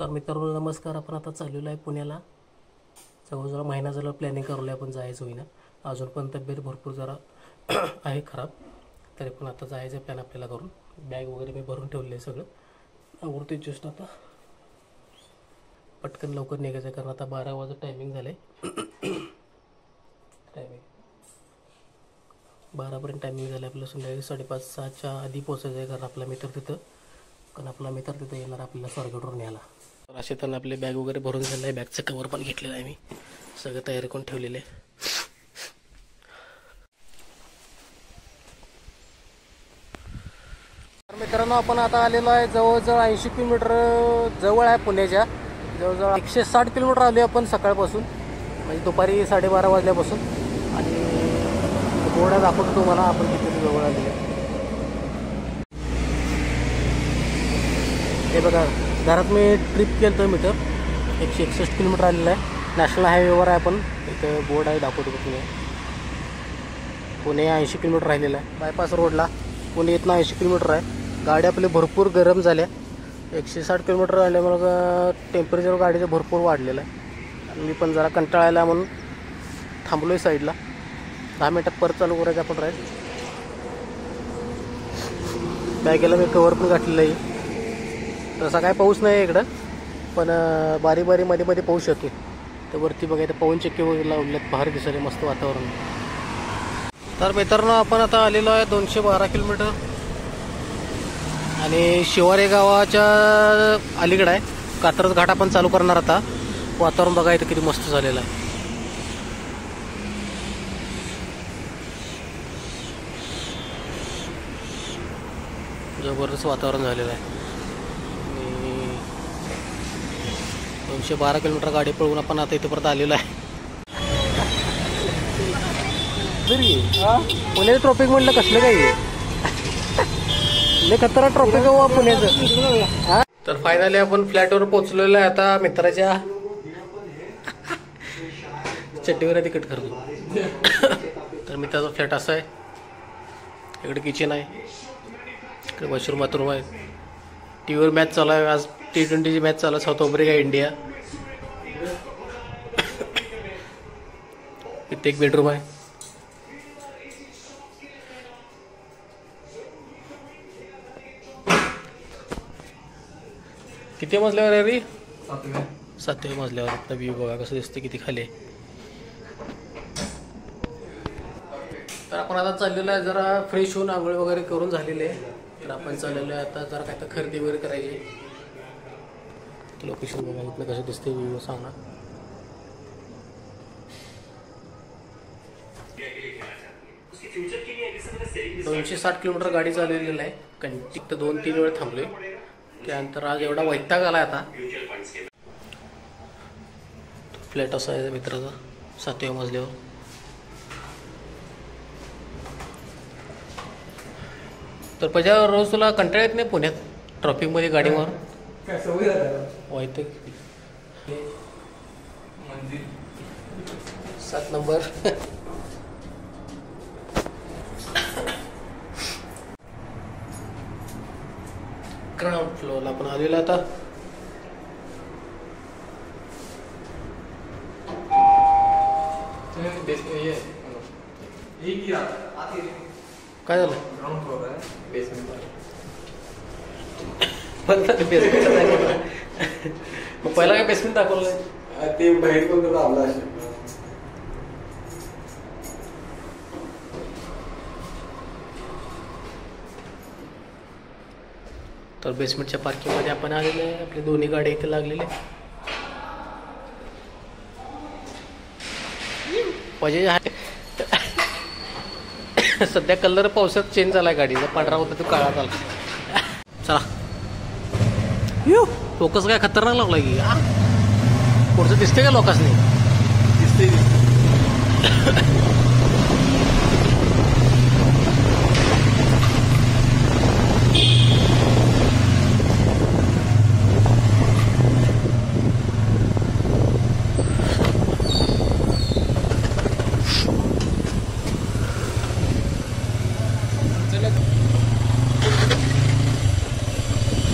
तर मित्रांनो नमस्कार. आपण आता चाललेलो आहे पुण्याला. जवळजवळ महिना झाला प्लॅनिंग करलो आहे, पण जायचं होईना. अजून पण तब्येत भरपूर जरा आहे खराब, तरी पण आता जायचं प्लॅन आपल्याला करून. बॅग वगैरे मी भरून ठेवले आहे सगळं. आवडते जस्ट आता पटकन लवकर निघायचं आहे, कारण आता 12 वाजता टायमिंग झालं आहे. टायमिंग 12पर्यंत टायमिंग झालं आपलं. संध्याकाळी 5:30-6च्या आधी पोचायचं आहे, कारण आपला मित्र तिथं येणार आपल्याला स्वारगेटवरून न्यायला. तर असे त्यांना आपले बॅग वगैरे भरून झालं आहे. बॅगचं कवर पण घेतलेलं आहे मी, सगळं तयारी करून ठेवलेलं आहे. तर मित्रांनो आपण आता आलेलो आहे जवळजवळ 80 किलोमीटर जवळ आहे पुण्याच्या. जवळजवळ 160 किलोमीटर आले आपण सकाळपासून, म्हणजे दुपारी 12:30 वाजल्यापासून. आणि बोर्ड दाखवतो तुम्हाला आपण किती जवळ आलेले. हे बघा, घरात मी ट्रिप केलं तर मीटर 161 किलोमीटर आलेलं आहे. नॅशनल हायवेवर आहे आपण. इथं बोर्ड आहे, दाखवतो पुणे 80 किलोमीटर राहिलेलं आहे. बायपास रोडला पुणे इथनं 80 किलोमीटर आहे. गाडी आपली भरपूर गरम झाल्या. 160 किलोमीटर आल्यामुळं टेम्परेचर गाडीचं भरपूर वाढलेलं आहे. आणि मी पण जरा कंटाळायला म्हणून थांबलो आहे साईडला. 10 मिनटात परत चालू करायचं आपण राईड. बॅगेला मी कवर पण घातलेलं आहे. तसा काय पाऊस नाही इकडं, पण बारी मध्ये मध्ये पाऊस येतो. तर वरती बघायचं पवन चक्की वगैरे लावल्यात, बाहेर दिसायला मस्त वातावरण. तर मित्रांनो आपण आता आलेलो आहे 212 किलोमीटर आणि शिवारे गावाच्या अलीकडे आहे. कात्रज घाट आपण चालू करणार आता. वातावरण बघायचं किती मस्त झालेलं आहे. जबरदस्त वातावरण झालेलं आहे. 212 किलोमीटर गाडी पळवून आपण आता इथे परत आलेलो आहे. पुण्याचं ट्रॉफिक म्हणलं कसलं काही लय खतरनाक ट्रॉफिक आहे पुण्याचं. तर फायनली आपण फ्लॅटवर पोहोचलेलो आहे आता मित्राच्या. चट्टीवर तिकीट करतो. तर मित्राचा फ्लॅट असा आहे. इकडे किचन आहे, इकडे वॉशरूम बाथरूम आहे. टीव्हीवर मॅच चालू आहे. आज T20ची मॅच चालू आहे, साऊथ आफ्रिका इंडिया. इथे एक बेडरूम आहे. किती मजल्यावर आहे रे? 7व्या मजल्यावर. आपला व्ह्यू बघा कसं दिसते, किती खाली आहे. तर आपण आता चाललेलो आहे, जरा फ्रेश होऊन आंघोळ वगैरे करून झालेले आहे. तर आपण चाललेलो आहे आता जरा काय तर खरेदी वगैरे करायची. लोकेशन बघा इथलं कसं दिसते, व्ह्यू सांगा. दोनशे 260 किलोमीटर गाडी चालवलेलं आहे. कंटिन्यू 2-3 वेळ थांबलोय. त्यानंतर आज एवढा वैताग आला आता. फ्लॅट असा आहे मित्राचा 7व्या मजल्यावर. तर पहिल्या रोज तुला कंटाळा येत नाही पुण्यात ट्रॉफिकमध्ये गाडीवर? वैताग. 7 नंबर. ग्राउंड फ्लोअरला आपण आलेलो आता. काय झालं? ग्राउंड फ्लोअर आहे, बेसमेंट. मग पहिला काय बेसमेंट दाखवलं ते बाहेर कोण लावला असेल. तर बेसमेंटच्या पार्किंगमध्ये आपण आलेले आहे. आपली दोन्ही गाड्या इथे लागलेले. सध्या कलर पावसात चेंज झालाय गाडीचा. पांढरा होता तो काळा झाला. चला फोकस काय खतरनाक लागला की पुढचं दिसते का लोकांनी? दिसते.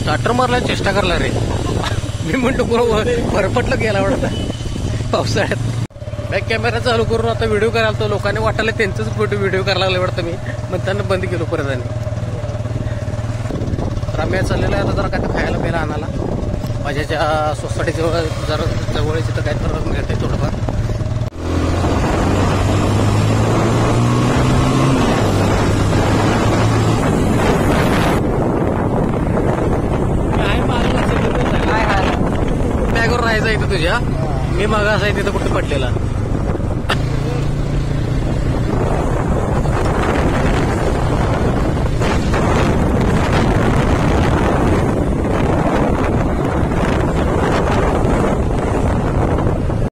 स्टार्टर मारला चेष्टा करला रे. मी म्हणतो भरपटलं गेला वाटतं पावसाळ्यात. बॅक कॅमेरा चालू करून आता व्हिडिओ करायला तो लोकांनी वाटायला त्यांचंच व्हिडिओ करायला लागलं वाटतं मी म्हणताना बंद केलो परत. आणि तर आम्ही चाललेलं आहे आता जरा काय तर खायला प्यायला आणायला माझ्या सोसायटीजवळ जरा जवळ तिथं काय तर मिळते थोडंफार. बॅगवर राहायचं इथं तुझ्या. मी मग असा तिथं कुठे पडलेला